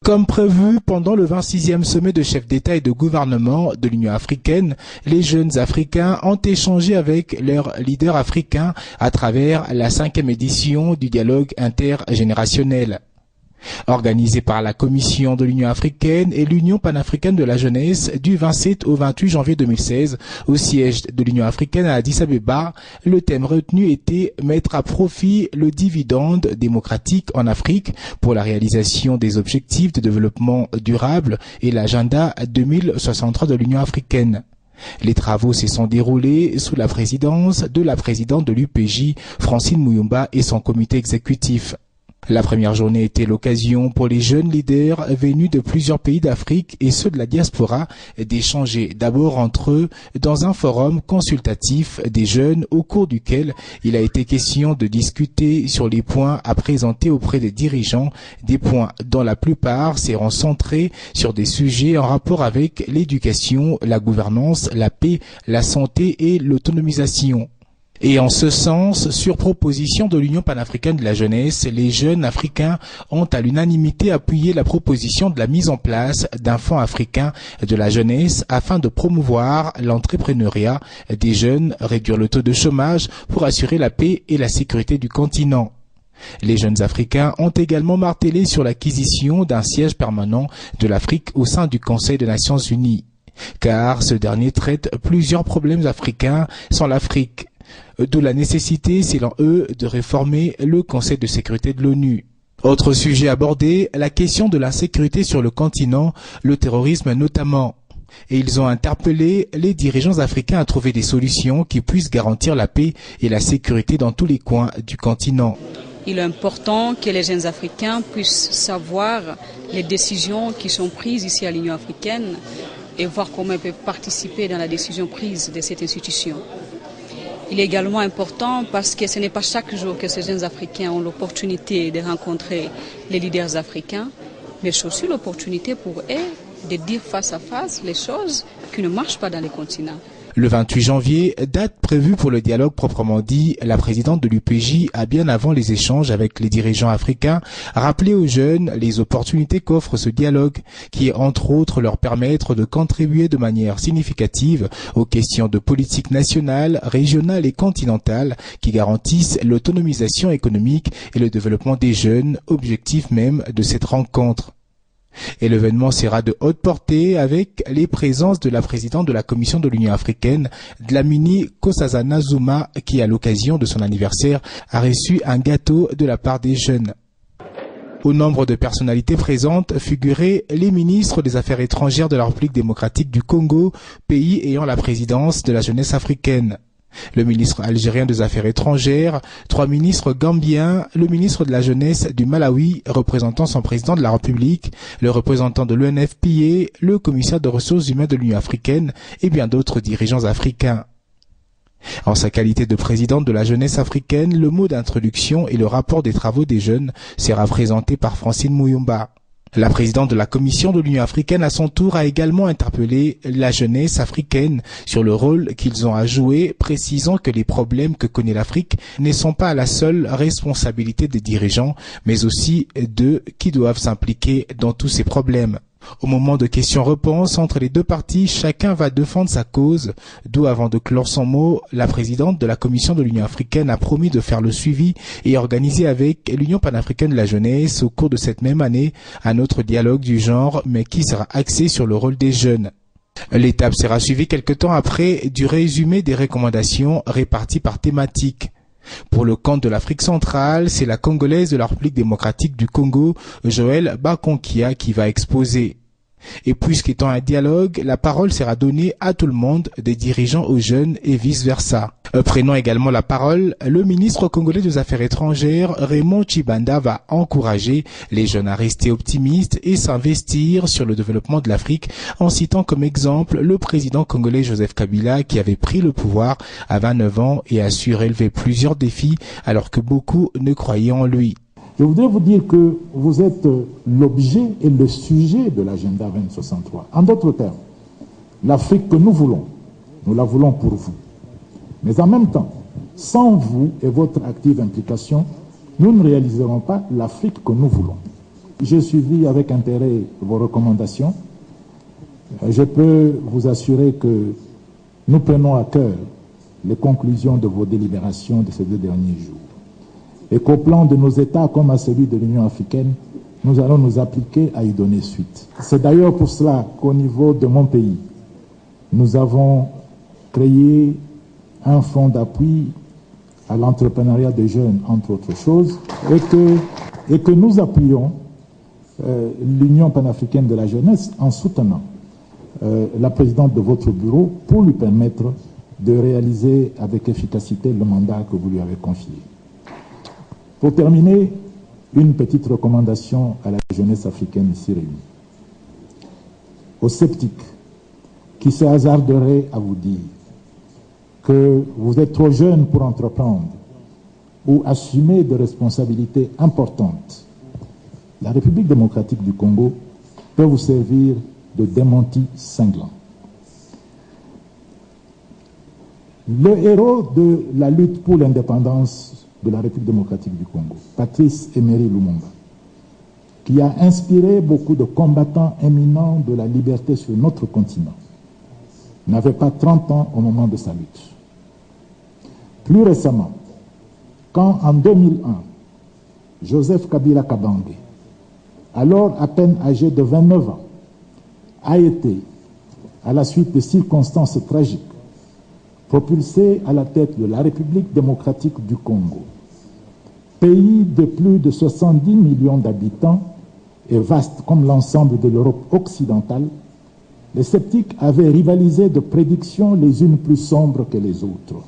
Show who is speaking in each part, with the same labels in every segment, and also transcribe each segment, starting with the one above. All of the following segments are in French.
Speaker 1: Comme prévu pendant le 26e sommet de chefs d'État et de gouvernement de l'Union africaine, les jeunes Africains ont échangé avec leurs leaders africains à travers la 5e édition du dialogue intergénérationnel. Organisé par la Commission de l'Union africaine et l'Union panafricaine de la jeunesse du 27 au 28 janvier 2016 au siège de l'Union africaine à Addis Abeba, le thème retenu était mettre à profit le dividende démocratique en Afrique pour la réalisation des objectifs de développement durable et l'agenda 2063 de l'Union africaine. Les travaux se sont déroulés sous la présidence de la présidente de l'UPJ, Francine Muyumba, et son comité exécutif. La première journée était l'occasion pour les jeunes leaders venus de plusieurs pays d'Afrique et ceux de la diaspora d'échanger d'abord entre eux dans un forum consultatif des jeunes au cours duquel il a été question de discuter sur les points à présenter auprès des dirigeants, des points dont la plupart seront centrés sur des sujets en rapport avec l'éducation, la gouvernance, la paix, la santé et l'autonomisation. Et en ce sens, sur proposition de l'Union panafricaine de la jeunesse, les jeunes africains ont à l'unanimité appuyé la proposition de la mise en place d'un fonds africain de la jeunesse afin de promouvoir l'entrepreneuriat des jeunes, réduire le taux de chômage pour assurer la paix et la sécurité du continent. Les jeunes Africains ont également martelé sur l'acquisition d'un siège permanent de l'Afrique au sein du Conseil des Nations Unies, car ce dernier traite plusieurs problèmes africains sans l'Afrique. D'où la nécessité, selon eux, de réformer le Conseil de sécurité de l'ONU. Autre sujet abordé, la question de l'insécurité sur le continent, le terrorisme notamment. Et ils ont interpellé les dirigeants africains à trouver des solutions qui puissent garantir la paix et la sécurité dans tous les coins du continent.
Speaker 2: Il est important que les jeunes Africains puissent savoir les décisions qui sont prises ici à l'Union africaine et voir comment ils peuvent participer dans la décision prise de cette institution. Il est également important parce que ce n'est pas chaque jour que ces jeunes Africains ont l'opportunité de rencontrer les leaders africains, mais c'est aussi l'opportunité pour eux de dire face à face les choses qui ne marchent pas dans les continents.
Speaker 1: Le 28 janvier, date prévue pour le dialogue proprement dit, la présidente de l'UPJ a bien avant les échanges avec les dirigeants africains rappelé aux jeunes les opportunités qu'offre ce dialogue, qui est entre autres leur permettre de contribuer de manière significative aux questions de politique nationale, régionale et continentale qui garantissent l'autonomisation économique et le développement des jeunes, objectif même de cette rencontre. Et l'événement sera de haute portée avec les présences de la présidente de la Commission de l'Union africaine, Dlamini Nkosazana Zuma, qui à l'occasion de son anniversaire a reçu un gâteau de la part des jeunes. Au nombre de personnalités présentes figuraient les ministres des Affaires étrangères de la République démocratique du Congo, pays ayant la présidence de la jeunesse africaine. Le ministre algérien des Affaires étrangères, 3 ministres gambiens, le ministre de la Jeunesse du Malawi, représentant son président de la République, le représentant de l'UNFPA, le commissaire des ressources humaines de l'Union africaine et bien d'autres dirigeants africains. En sa qualité de présidente de la jeunesse africaine, le mot d'introduction et le rapport des travaux des jeunes sera présenté par Francine Muyumba. La présidente de la Commission de l'Union africaine, à son tour, a également interpellé la jeunesse africaine sur le rôle qu'ils ont à jouer, précisant que les problèmes que connaît l'Afrique ne sont pas la seule responsabilité des dirigeants, mais aussi d'eux qui doivent s'impliquer dans tous ces problèmes. Au moment de questions-réponses entre les deux parties, chacun va défendre sa cause, d'où avant de clore son mot, la présidente de la Commission de l'Union africaine a promis de faire le suivi et organiser avec l'Union panafricaine de la jeunesse au cours de cette même année un autre dialogue du genre, mais qui sera axé sur le rôle des jeunes. L'étape sera suivie quelque temps après du résumé des recommandations réparties par thématique. Pour le compte de l'Afrique centrale, c'est la Congolaise de la République démocratique du Congo, Joël Bakonkia, qui va exposer. Et puisqu'étant un dialogue, la parole sera donnée à tout le monde, des dirigeants aux jeunes et vice-versa. Prenant également la parole, le ministre congolais des Affaires étrangères, Raymond Tshibanda, va encourager les jeunes à rester optimistes et s'investir sur le développement de l'Afrique en citant comme exemple le président congolais Joseph Kabila qui avait pris le pouvoir à 29 ans et a su relever plusieurs défis alors que beaucoup ne croyaient en lui.
Speaker 3: Je voudrais vous dire que vous êtes l'objet et le sujet de l'agenda 2063. En d'autres termes, l'Afrique que nous la voulons pour vous. Mais en même temps, sans vous et votre active implication, nous ne réaliserons pas l'Afrique que nous voulons. J'ai suivi avec intérêt vos recommandations. Je peux vous assurer que nous prenons à cœur les conclusions de vos délibérations de ces 2 derniers jours. Et qu'au plan de nos États comme à celui de l'Union africaine, nous allons nous appliquer à y donner suite. C'est d'ailleurs pour cela qu'au niveau de mon pays, nous avons créé un fonds d'appui à l'entrepreneuriat des jeunes, entre autres choses, et que nous appuyons l'Union panafricaine de la jeunesse en soutenant la présidente de votre bureau pour lui permettre de réaliser avec efficacité le mandat que vous lui avez confié. Pour terminer, une petite recommandation à la jeunesse africaine ici réunie. Aux sceptiques qui se hasarderaient à vous dire que vous êtes trop jeune pour entreprendre ou assumer de responsabilités importantes, la République démocratique du Congo peut vous servir de démenti cinglant. Le héros de la lutte pour l'indépendance de la République démocratique du Congo, Patrice Emery Lumumba, qui a inspiré beaucoup de combattants éminents de la liberté sur notre continent, n'avait pas 30 ans au moment de sa lutte. Plus récemment, quand en 2001, Joseph Kabila Kabange, alors à peine âgé de 29 ans, a été, à la suite de circonstances tragiques, propulsé à la tête de la République démocratique du Congo, pays de plus de 70 millions d'habitants et vaste comme l'ensemble de l'Europe occidentale, les sceptiques avaient rivalisé de prédictions les unes plus sombres que les autres.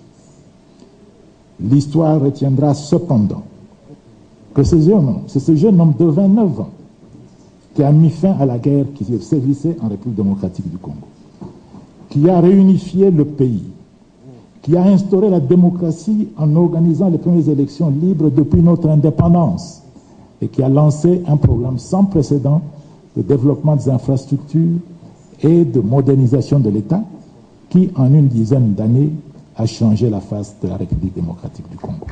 Speaker 3: L'histoire retiendra cependant que c'est ce jeune homme de 29 ans qui a mis fin à la guerre qui se sévissait en République démocratique du Congo, qui a réunifié le pays, qui a instauré la démocratie en organisant les premières élections libres depuis notre indépendance et qui a lancé un programme sans précédent de développement des infrastructures et de modernisation de l'État qui, en une dizaine d'années, a changé la face de la République démocratique du Congo.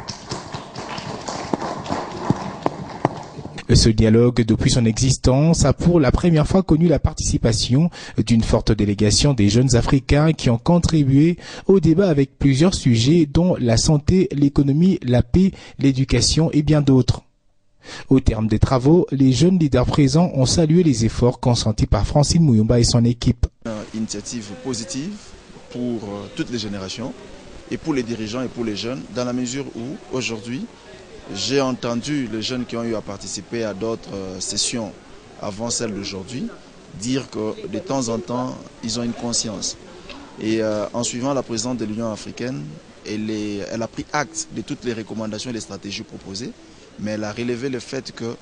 Speaker 1: Ce dialogue, depuis son existence, a pour la première fois connu la participation d'une forte délégation des jeunes Africains qui ont contribué au débat avec plusieurs sujets dont la santé, l'économie, la paix, l'éducation et bien d'autres. Au terme des travaux, les jeunes leaders présents ont salué les efforts consentis par Francine Muyumba et son équipe.
Speaker 4: Une initiative positive pour toutes les générations et pour les dirigeants et pour les jeunes, dans la mesure où aujourd'hui, j'ai entendu les jeunes qui ont eu à participer à d'autres sessions avant celle d'aujourd'hui dire que de temps en temps, ils ont une conscience. Et en suivant la présidente de l'Union africaine, elle a pris acte de toutes les recommandations et les stratégies proposées, mais elle a relevé le fait que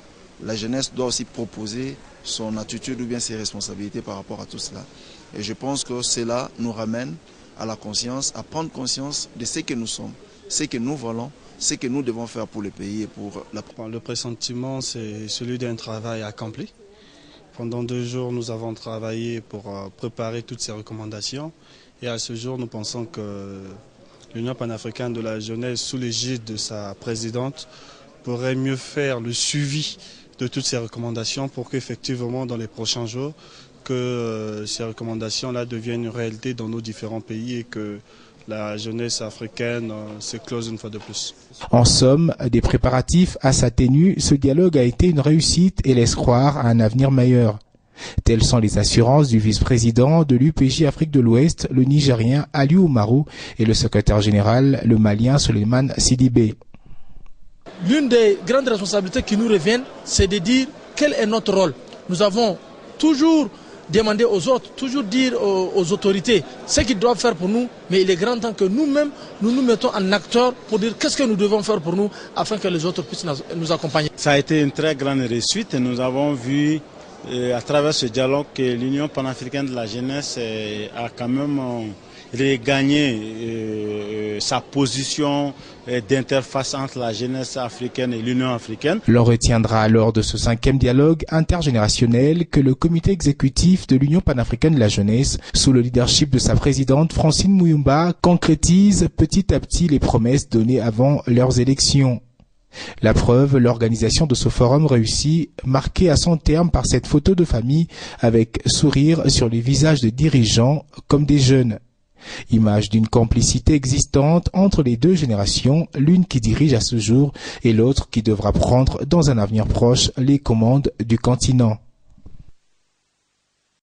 Speaker 4: la jeunesse doit aussi proposer son attitude ou bien ses responsabilités par rapport à tout cela. Et je pense que cela nous ramène à la conscience, à prendre conscience de ce que nous sommes, ce que nous voulons, ce que nous devons faire pour le pays et pour la...
Speaker 5: Le pressentiment, c'est celui d'un travail accompli. Pendant 2 jours, nous avons travaillé pour préparer toutes ces recommandations. Et à ce jour, nous pensons que l'Union panafricaine de la jeunesse, sous l'égide de sa présidente, pourrait mieux faire le suivi de toutes ces recommandations pour qu'effectivement, dans les prochains jours, que ces recommandations-là deviennent une réalité dans nos différents pays et que la jeunesse africaine s'éclose une fois de plus.
Speaker 1: En somme, des préparatifs à sa tenue, ce dialogue a été une réussite et laisse croire à un avenir meilleur. Telles sont les assurances du vice-président de l'UPJ Afrique de l'Ouest, le Nigérien Aliou Oumarou, et le secrétaire général, le Malien Suleiman Sidibé.
Speaker 6: L'une des grandes responsabilités qui nous reviennent, c'est de dire quel est notre rôle. Nous avons toujours demandé aux autres, toujours dire aux autorités ce qu'ils doivent faire pour nous, mais il est grand temps que nous-mêmes, nous mettons en acteur pour dire qu'est-ce que nous devons faire pour nous afin que les autres puissent nous accompagner.
Speaker 7: Ça a été une très grande réussite et nous avons vu à travers ce dialogue que l'Union panafricaine de la jeunesse a quand même regagné sa position d'interface entre la jeunesse africaine et l'Union africaine.
Speaker 1: L'on retiendra alors de ce 5e dialogue intergénérationnel que le comité exécutif de l'Union panafricaine de la jeunesse, sous le leadership de sa présidente Francine Muyumba, concrétise petit à petit les promesses données avant leurs élections. La preuve, l'organisation de ce forum réussit, marquée à son terme par cette photo de famille avec sourire sur les visages des dirigeants comme des jeunes. Image d'une complicité existante entre les deux générations, l'une qui dirige à ce jour et l'autre qui devra prendre dans un avenir proche les commandes du continent.